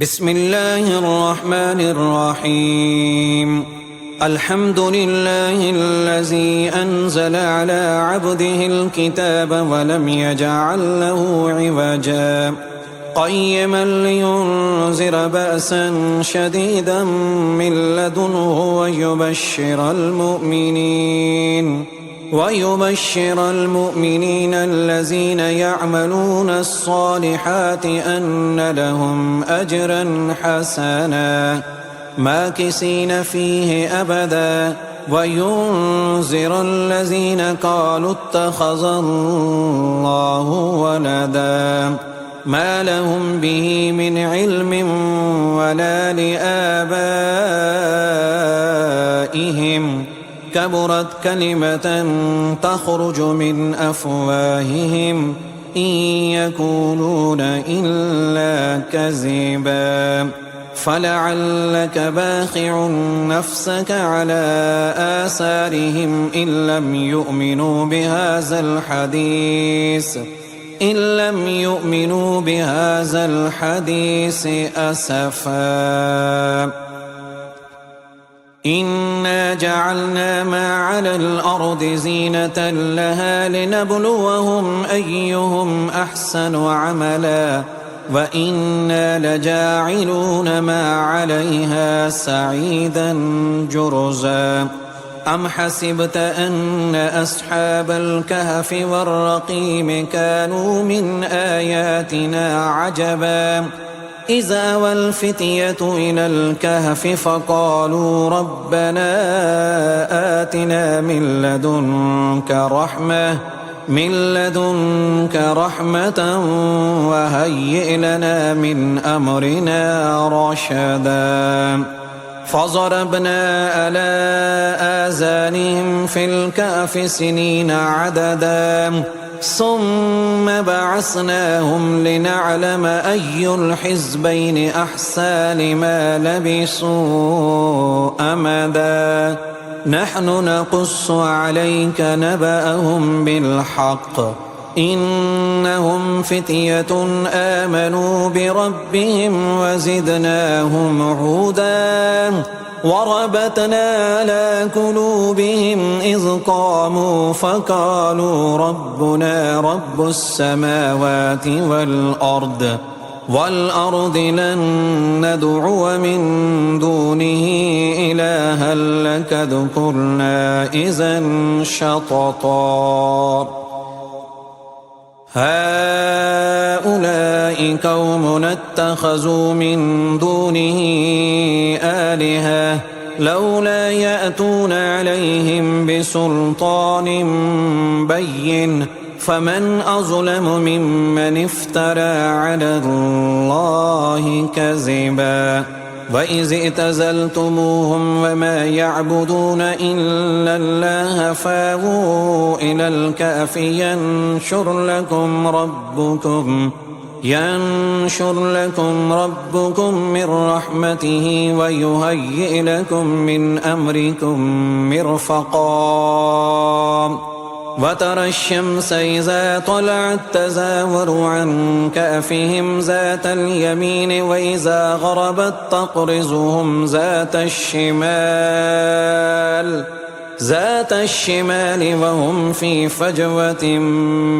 بسم الله الرحمن الرحيم. الحمد لله الذي أنزل على عبده الكتاب ولم يجعل له عوجا قيما لينذر بأسا شديدا من لدنه ويبشر المؤمنين الذين يعملون الصالحات أن لهم أجرا حسنا ماكثين فيه أبدا وينذر الذين قالوا اتخذ الله ولدا ما لهم به من علم ولا لآبائهم كبرت كلمة تخرج من أفواههم إن يقولون إلا كذبا فلعلك باخع نفسك على آثارهم إن لم يؤمنوا بهذا الحديث أسفا. إنا جعلنا ما على الأرض زينة لها لنبلوهم أيهم أحسن عملا وإنا لجاعلون ما عليها سعيدا جرزا. أم حسبت أن أصحاب الكهف والرقيم كانوا من آياتنا عجبا إذ أوى الفتية إلى الكهف فقالوا ربنا آتنا من لدنك رحمة وهيئ لنا من أمرنا رشدا. فضربنا على آذانهم في الكهف سنين عددا ثم بعثناهم لنعلم أي الحزبين أحصى لما لبثوا أمدا. نحن نقص عليك نبأهم بالحق إنهم فتية آمنوا بربهم وزدناهم هدى وربطنا على قلوبهم إذ قاموا فقالوا ربنا رب السماوات والأرض لن ندعو من دونه إلها لقد قلنا إذا شططا. هؤلاء قومنا اتخذوا من دونه آلهة لولا يأتون عليهم بسلطان بين فمن أظلم ممن افترى على الله كذبا. وإذ اعتزلتموهم وما يعبدون إلا الله فاووا إلى الكهف ينشر لكم ربكم من رحمته ويهيئ لكم من أمركم مرفقا. وترى الشمس إذا طلعت تزاور عن كهفهم ذات اليمين وإذا غربت تقرضهم ذات الشمال وهم في فجوة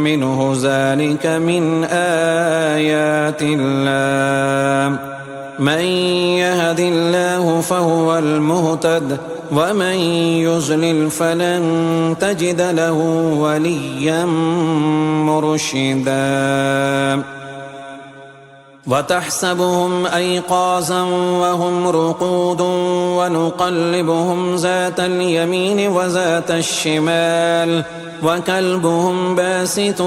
منه ذلك من آيات الله. من يهد الله فهو المهتد ومن يضلل فلن تجد له وليا مرشدا. وتحسبهم أيقاظا وهم رقود ونقلبهم ذات اليمين وذات الشمال وكلبهم باسط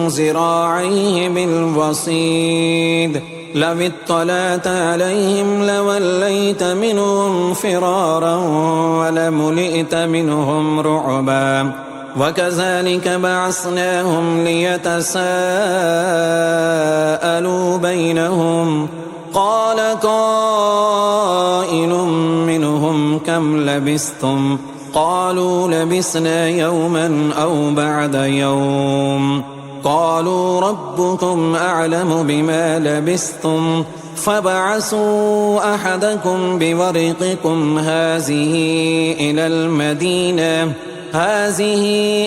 ذراعيه بالوصيد لو اطلعت عليهم لوليت منهم فرارا ولملئت منهم رعبا. وكذلك بعثناهم ليتساءلوا بينهم قال قائل منهم كم لبثتم قالوا لبثنا يوما أو بعد يوم قالوا ربكم أعلم بما لبثتم فابعثوا أحدكم بورقكم هذه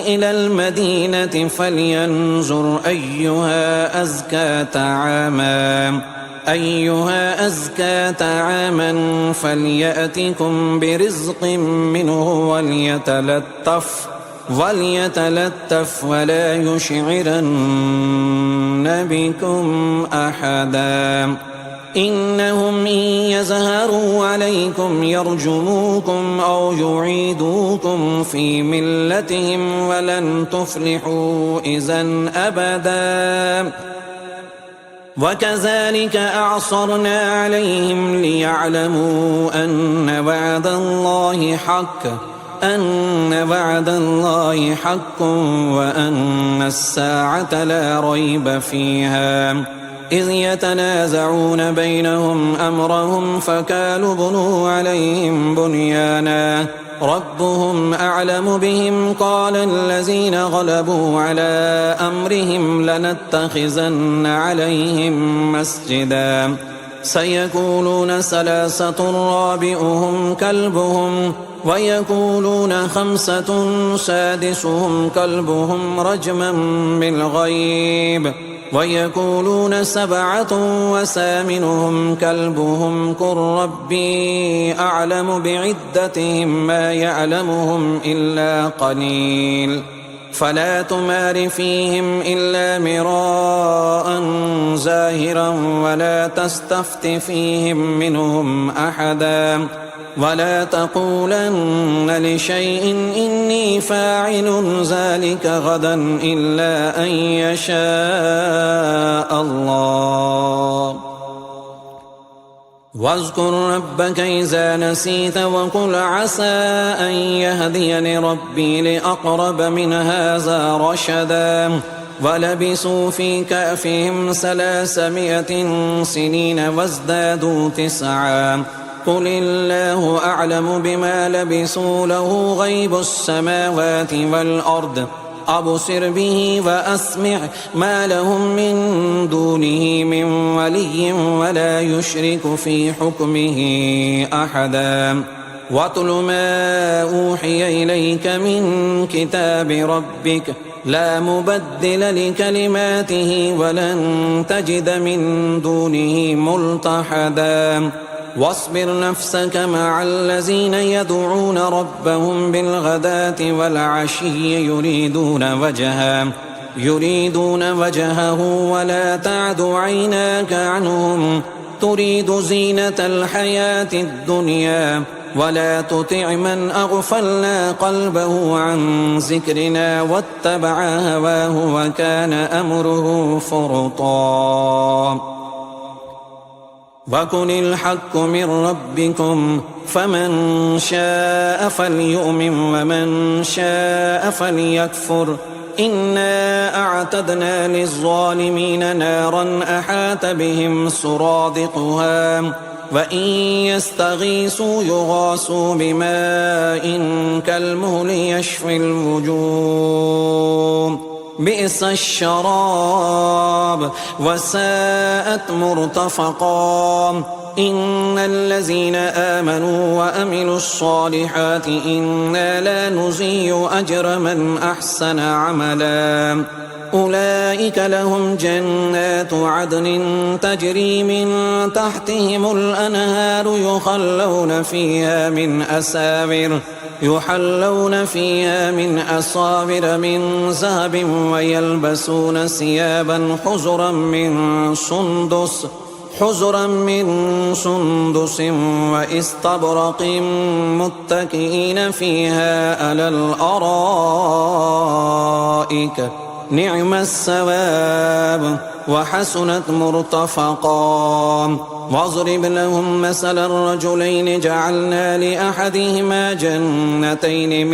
إلى المدينة فلينظر أيها أزكى طعاما فليأتكم برزق منه وليتلطف ولا يشعرن بكم أحدا إنهم إن يظهروا عليكم يرجموكم أو يعيدوكم في ملتهم ولن تفلحوا إذا أبدا وكذلك أعصرنا عليهم ليعلموا أن وعد الله حق وأن الساعة لا ريب فيها إذ يتنازعون بينهم أمرهم فقالوا بنوا عليهم بنيانا ربهم أعلم بهم قال الذين غلبوا على أمرهم لنتخذن عليهم مسجدا سيقولون ثلاثة رابعهم كلبهم ويقولون خمسة سادسهم كلبهم رجما بالغيب ويقولون سبعة وثامنهم كلبهم قل ربي أعلم بعدتهم ما يعلمهم إلا قليل فلا تمار فيهم إلا مراء ظاهرا ولا تستفت فيهم منهم أحدا ولا تقولن لشيء إني فاعل ذلك غدا إلا أن يشاء الله واذكر ربك إذا نسيت وقل عسى أن يهديني ربي لأقرب من هذا رشدا ولبثوا في كهفهم 300 سنين وازدادوا 9 قل الله أعلم بما لبثوا له غيب السماوات والأرض أبصر به وأسمع ما لهم من دونه من ولي ولا يشرك في حكمه أحدا واتل ما أوحي إليك من كتاب ربك لا مبدل لكلماته ولن تجد من دونه ملتحدا واصبر نفسك مع الذين يدعون ربهم بالغداة والعشي يريدون وجهه ولا تعد عيناك عنهم تريد زينة الحياة الدنيا ولا تطع من أغفلنا قلبه عن ذكرنا واتبع هواه وكان أمره فرطا وقل الحق من ربكم فمن شاء فليؤمن ومن شاء فليكفر إنا أعتدنا للظالمين نارا أحاط بهم سرادقها وإن يستغيثوا يغاثوا بماء كالمهل يشفي الوجوه بئس الشراب وساءت مرتفقا إن الذين آمنوا وأملوا الصالحات إنا لا نضيع أجر من أحسن عملا أولئك لهم جنات عدن تجري من تحتهم الأنهار يحلون فيها من أساور من ذهب ويلبسون ثيابا حزرا من سندس واستبرق متكئين فيها على الأرائك نعم الثواب وحسنت مرتفقا واضرب لهم مثل الرجلين جعلنا لأحدهما جنتين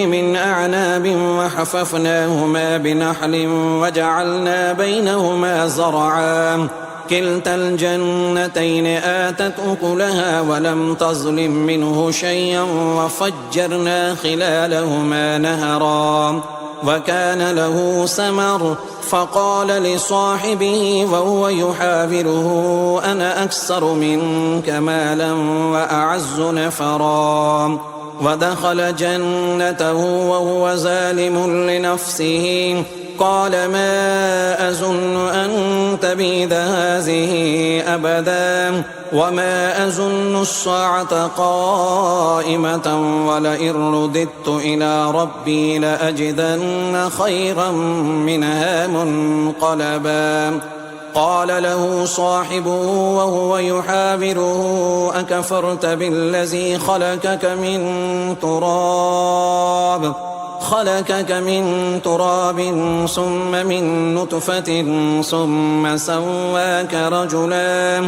من أعناب وحففناهما بنخل وجعلنا بينهما زرعا كلتا الجنتين آتت أكلها ولم تظلم منه شيئا وفجرنا خلالهما نهرا وكان له ثمر فقال لصاحبه وهو يحاوره أنا أكثر منك مالا وأعز نفرا ودخل جنته وهو ظالم لنفسه قال ما أظن أن تبيد هذه أبدا وما أظن الساعة قائمة ولئن رددت إلى ربي لأجدن خيرا منها منقلبا قال له صاحبه وهو يحاوره أكفرت بالذي خلقك من تراب ثم من نطفة ثم سواك رجلا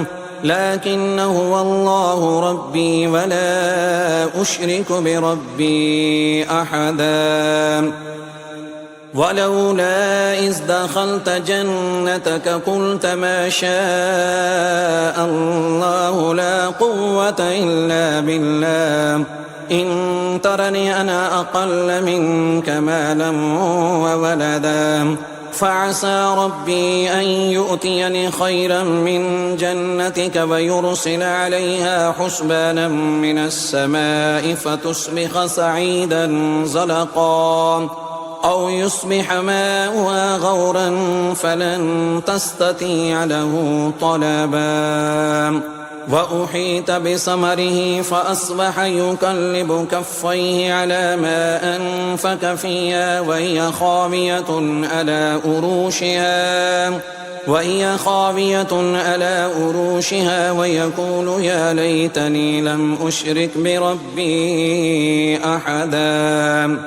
لكن هو الله ربي ولا أشرك بربي أحدا ولولا إذ دخلت جنتك قلت ما شاء الله لا قوة إلا بالله إن ترني أنا أقل منك مالا وولدا فعسى ربي أن يؤتيني خيرا من جنتك ويرسل عليها حسبانا من السماء فتصبح صعيدا زلقا أو يصبح ماؤها غورا فلن تستطيع له طلبا وأحيط بثمره فأصبح يقلب كفيه على ما أنفق فيها وهي خاوية على أروشها ويقول يا ليتني لم أشرك بربي أحدا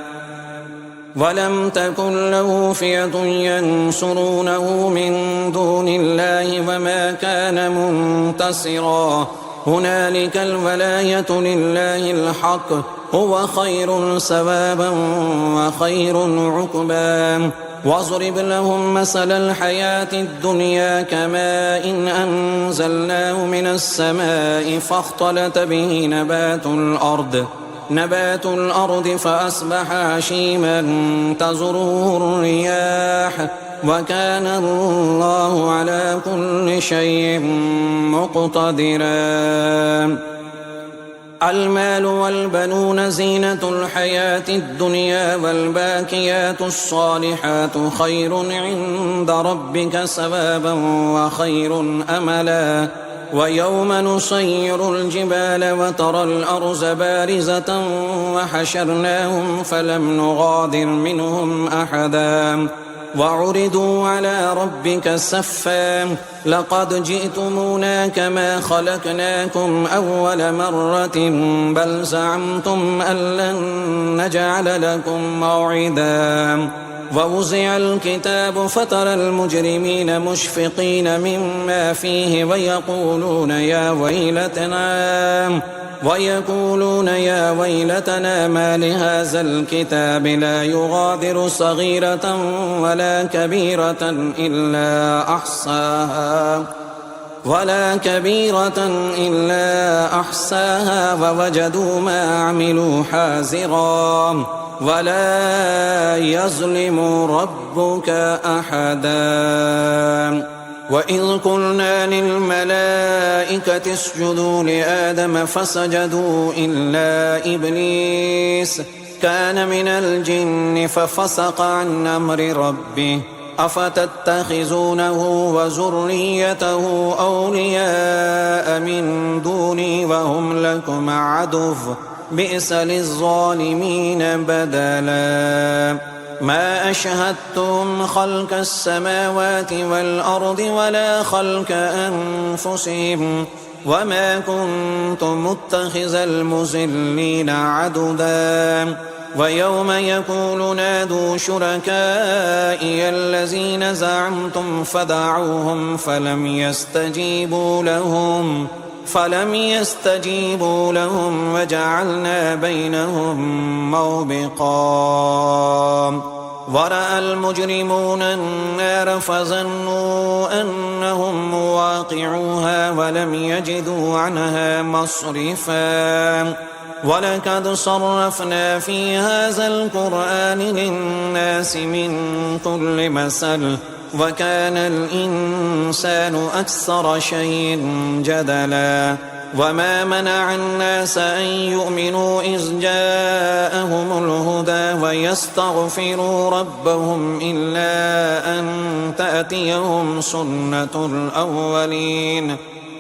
ولم تكن له فئة ينصرونه من دون الله وما كان منتصرا هنالك الولاية لله الحق هو خير ثوابا وخير عقبا واضرب لهم مثل الحياة الدنيا كماء إن أنزلناه من السماء فاختلط به نبات الأرض فأصبح هشيما تذروه الرياح وكان الله على كل شيء مقتدرا المال والبنون زينة الحياة الدنيا والباقيات الصالحات خير عند ربك ثوابا وخير أملا ويوم نسير الجبال وترى الأرض بارزة وحشرناهم فلم نغادر منهم أحدا وعرضوا على ربك صفا لقد جئتمونا كما خلقناكم أول مرة بل زعمتم أن لن نجعل لكم موعدا ووزع الكتاب فترى المجرمين مشفقين مما فيه ويقولون يا ويلتنا ما لهذا الكتاب لا يغادر صغيرة ولا كبيرة إلا أحصاها ووجدوا ما عملوا حاضرا ولا يظلم ربك أحدا وإذ قلنا للملائكة اسجدوا لآدم فسجدوا إلا إبليس كان من الجن ففسق عن أمر ربه أفتتخذونه وذريته أولياء من دوني وهم لكم عدو بئس للظالمين بدلا ما أشهدتم خلق السماوات والأرض ولا خلق أنفسهم وما كنت متخذ المضلين عضدا ويوم يقول نادوا شركائي الذين زعمتم فدعوهم فلم يستجيبوا لهم وجعلنا بينهم موبقا ورأى المجرمون النار فظنوا أنهم مواقعوها ولم يجدوا عنها مصرفا ولقد صرفنا في هذا القرآن للناس من كل مثل وكان الإنسان أكثر شيء جدلا وما منع الناس أن يؤمنوا إذ جاءهم الهدى ويستغفروا ربهم إلا أن تأتيهم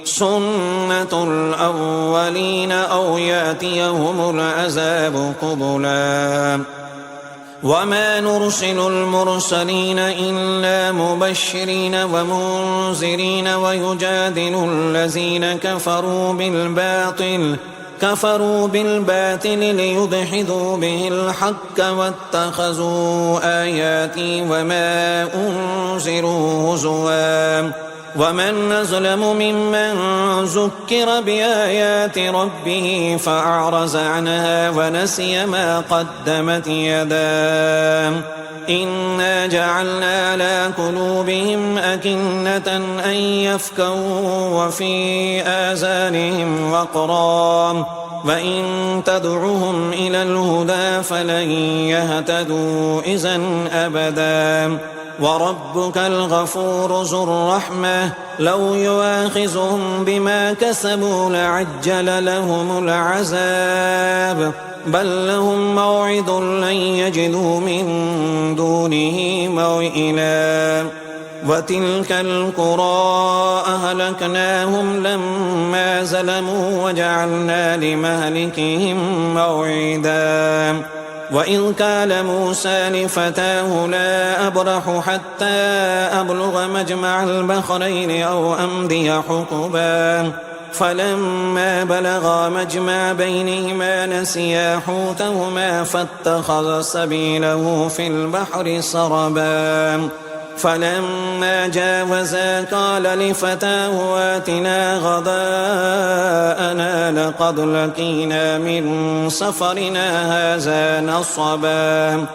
سنة الأولين أو يأتيهم العذاب قبلا وما نرسل المرسلين إلا مبشرين ومنذرين ويجادل الذين كفروا بالباطل ليدحضوا به الحق واتخذوا آياتي وما أنذروا هزوا ومن أظلم ممن ذكر بآيات ربه فأعرض عنها ونسي ما قدمت يداه إنا جعلنا على قلوبهم أكنة أن يفقهوا وفي آذانهم وقرا وإن تدعهم إلى الهدى فلن يهتدوا إذا أبدا وربك الغفور ذو الرحمة لو يؤاخذهم بما كسبوا لعجل لهم العذاب بل لهم موعد لن يجدوا من دونه موئلا وتلك القرى أهلكناهم لما ظلموا وجعلنا لمهلكهم موعدا وإذ قال موسى لفتاه لا أبرح حتى أبلغ مجمع البحرين أو أمضي حقبا فلما بلغا مجمع بينهما نسيا حوتهما فاتخذ سبيله في البحر سربا فلما جاوزا قال لفتاه آتنا غداءنا لقد لقينا من سفرنا هذا نصبا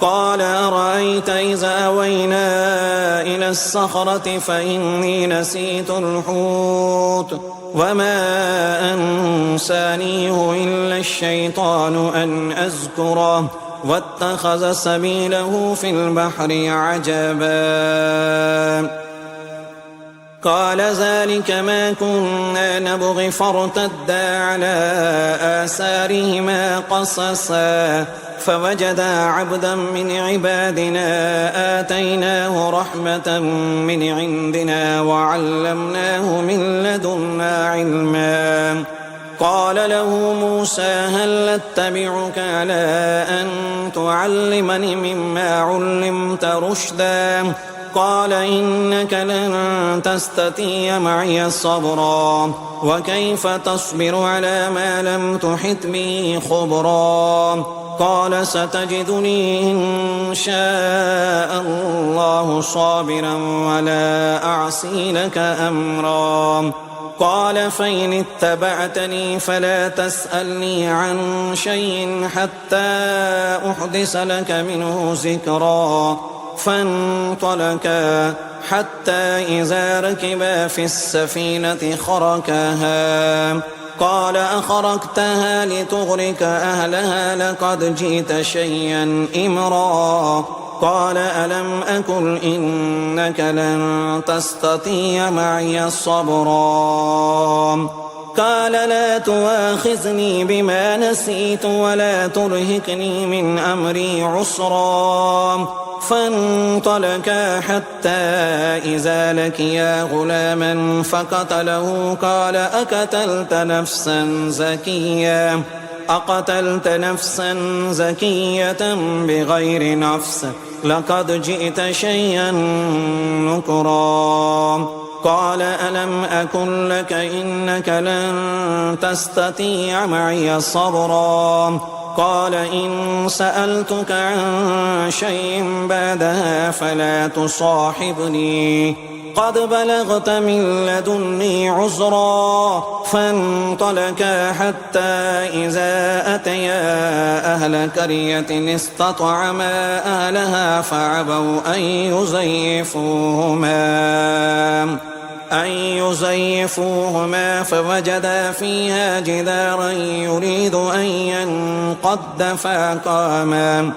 قال أرأيت إذا أوينا إلى الصخرة فإني نسيت الحوت وما أنسانيه إلا الشيطان أن أذكره واتخذ سبيله في البحر عجبا قال ذلك ما كنا نبغي فارتدا على آثارهما قصصا فوجدا عبدا من عبادنا آتيناه رحمة من عندنا وعلمناه من لدنا علما قال له موسى هل اتبعك على أن تعلمني مما علمت رشدا قال إنك لن تستطيع معي صبرا وكيف تصبر على ما لم تحط به خبرا قال ستجدني إن شاء الله صابرا ولا أعصي لك أمرا قال فإن اتبعتني فلا تسألني عن شيء حتى أحدث لك منه ذكرا فانطلقا حتى إذا ركبا في السفينة خرقها قال أخرقتها لتغرق أهلها لقد جئت شيئا إمرا قال ألم أقل إنك لن تستطيع معي صبرا قال لا تؤاخذني بما نسيت ولا ترهقني من أمري عسرا فانطلقا حتى إذا لقيا غلاما فقتله قال أقتلت نفسا زكية بغير نفس لقد جئت شيئا نكرا قال ألم أكن لك إنك لن تستطيع معي صبرا قال إن سألتك عن شيء بعدها فلا تصاحبني قد بلغت من لدني عذرا فانطلقا حتى إذا أتيا أهل قرية استطعما أهلها فعبوا أن ليزيفوهما فوجدا فيها جدارا يريد أن ينقض فأقاما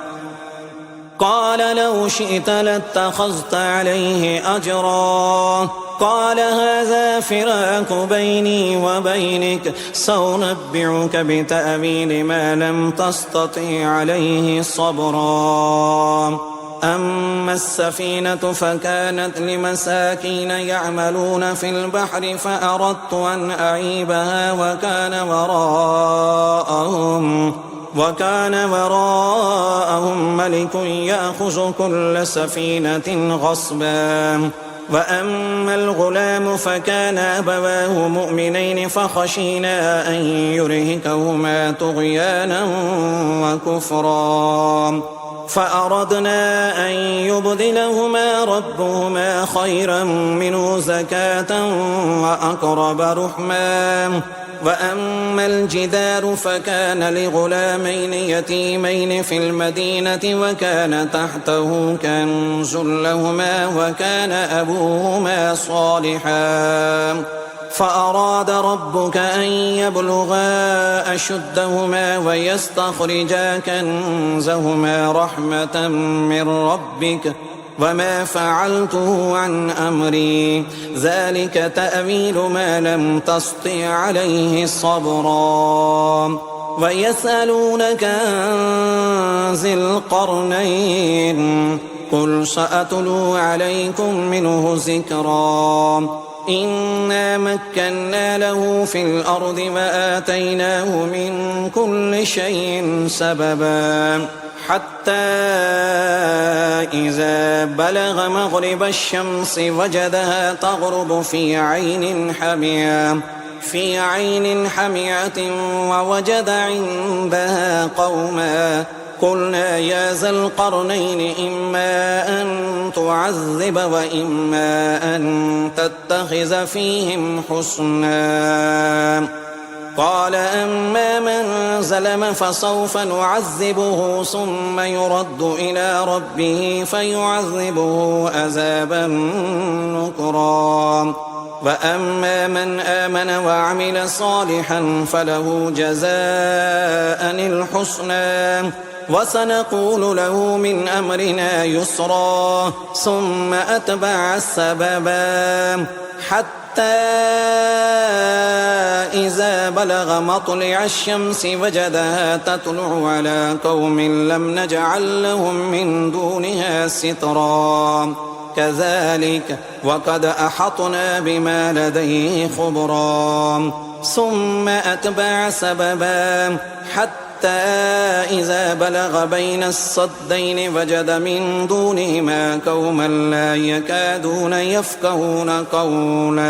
قال لو شئت لاتخذت عليه أجرا قال هذا فراق بيني وبينك سأنبئك بتأويل ما لم تستطع عليه صبرا أما السفينة فكانت لمساكين يعملون في البحر فأردت أن أعيبها وكان وراءهم ملك يأخذ كل سفينة غصبا وأما الغلام فكان أبواه مؤمنين فخشينا أن يرهقهما طغيانا وكفرا فأردنا أن يبدلهما ربهما خيرا منه زكاة وأقرب رحما وأما الجدار فكان لغلامين يتيمين في المدينة وكان تحته كنز لهما وكان أبوهما صالحا فأراد ربك أن يبلغا أشدهما ويستخرجا كنزهما رحمة من ربك وما فعلته عن أمري ذلك تأويل ما لم تسطع عليه صبرا ويسألونك عن ذي القرنين قل سأتلو عليكم منه ذكرا إنا مكنا له في الأرض وآتيناه من كل شيء سببا حتى إذا بلغ مغرب الشمس وجدها تغرب في عين حمية ووجد عندها قوما قلنا يا ذا القرنين إما أن تعذب وإما أن تتخذ فيهم حسنا قال أما من ظلم فسوف نعذبه ثم يرد إلى ربه فيعذبه عذابا نكرا وأما من آمن وعمل صالحا فله جزاء الحسنى وسنقول له من أمرنا يسرا ثم أتبع السببا حتى إذا بلغ مطلع الشمس وجدها تطلع على قوم لم نجعل لهم من دونها سترا كذلك وقد أحطنا بما لديه خبرا ثم أتبع سببا حتى إذا بلغ بين الصدين وجد من دونهما قوما لا يكادون يفقهون قولا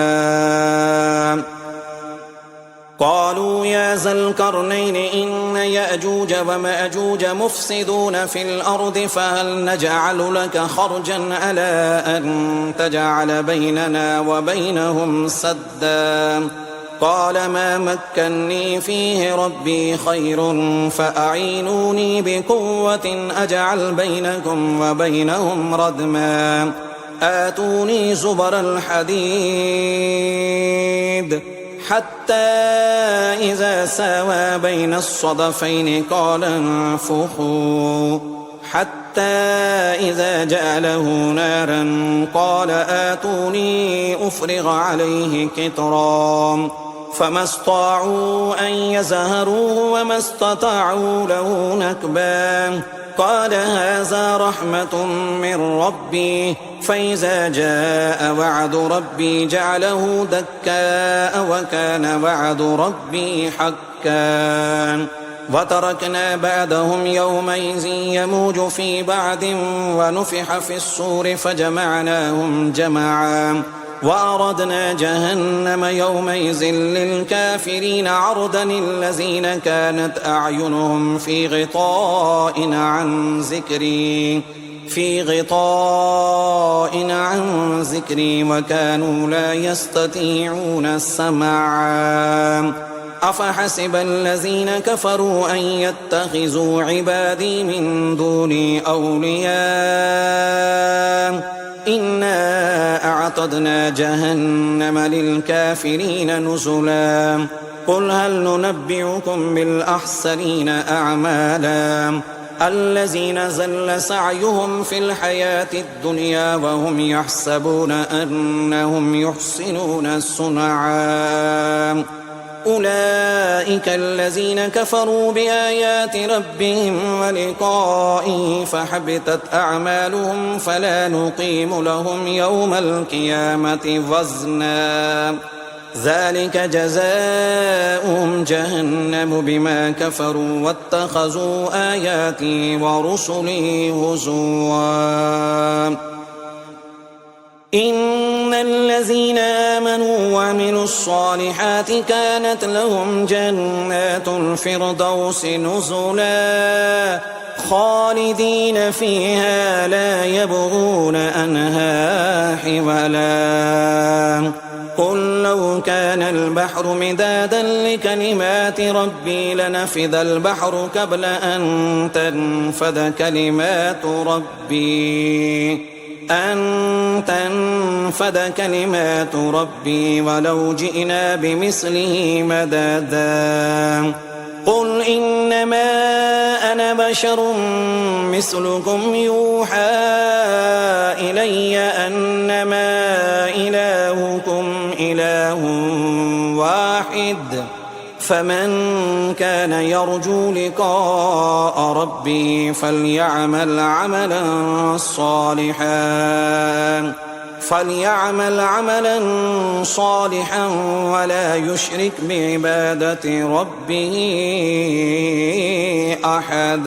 قالوا يا ذا القرنين إن يأجوج ومأجوج مفسدون في الأرض فهل نجعل لك خرجا على أن تجعل بيننا وبينهم سدا قال ما مكني فيه ربي خير فأعينوني بقوة أجعل بينكم وبينهم ردما آتوني زبر الحديد حتى إذا ساوى بين الصدفين قال انفخوا حتى إذا جعله نارا قال آتوني أفرغ عليه قطرا فما استطاعوا أن يزهروه وما استطاعوا له نكبا قال هذا رحمة من ربي فإذا جاء وعد ربي جعله دكاء وكان وعد ربي حقا وتركنا بعدهم يومئذ يموج في بعد ونفح في الصور فجمعناهم جمعا وأردنا جهنم يومئذ للكافرين عرضا الذين كانت أعينهم في غطاء عن ذكري وكانوا لا يستطيعون سمعا أفحسب الذين كفروا أن يتخذوا عبادي من دوني أولياء إنا أعتدنا جهنم للكافرين نزلا قل هل ننبئكم بالأخسرين أعمالا الذين زل سعيهم في الحياة الدنيا وهم يحسبون أنهم يحسنون صنعا أولئك الذين كفروا بآيات ربهم ولقائه فحبطت أعمالهم فلا نقيم لهم يوم القيامة وزنا ذلك جزاؤهم جهنم بما كفروا واتخذوا آياتي ورسلي هزوا إن الذين آمنوا وعملوا الصالحات كانت لهم جنات الفردوس نزلا خالدين فيها لا يبغون عنها حولا قل لو كان البحر مدادا لكلمات ربي لنفد البحر قبل أن تنفد كلمات ربي ولو جئنا بمثله مددا قل إنما أنا بشر مثلكم يوحى إلي أنما إلهكم إله واحد فمن كان يرجو لقاء ربه فليعمل عملا صالحا ولا يشرك بعبادة ربه أحد.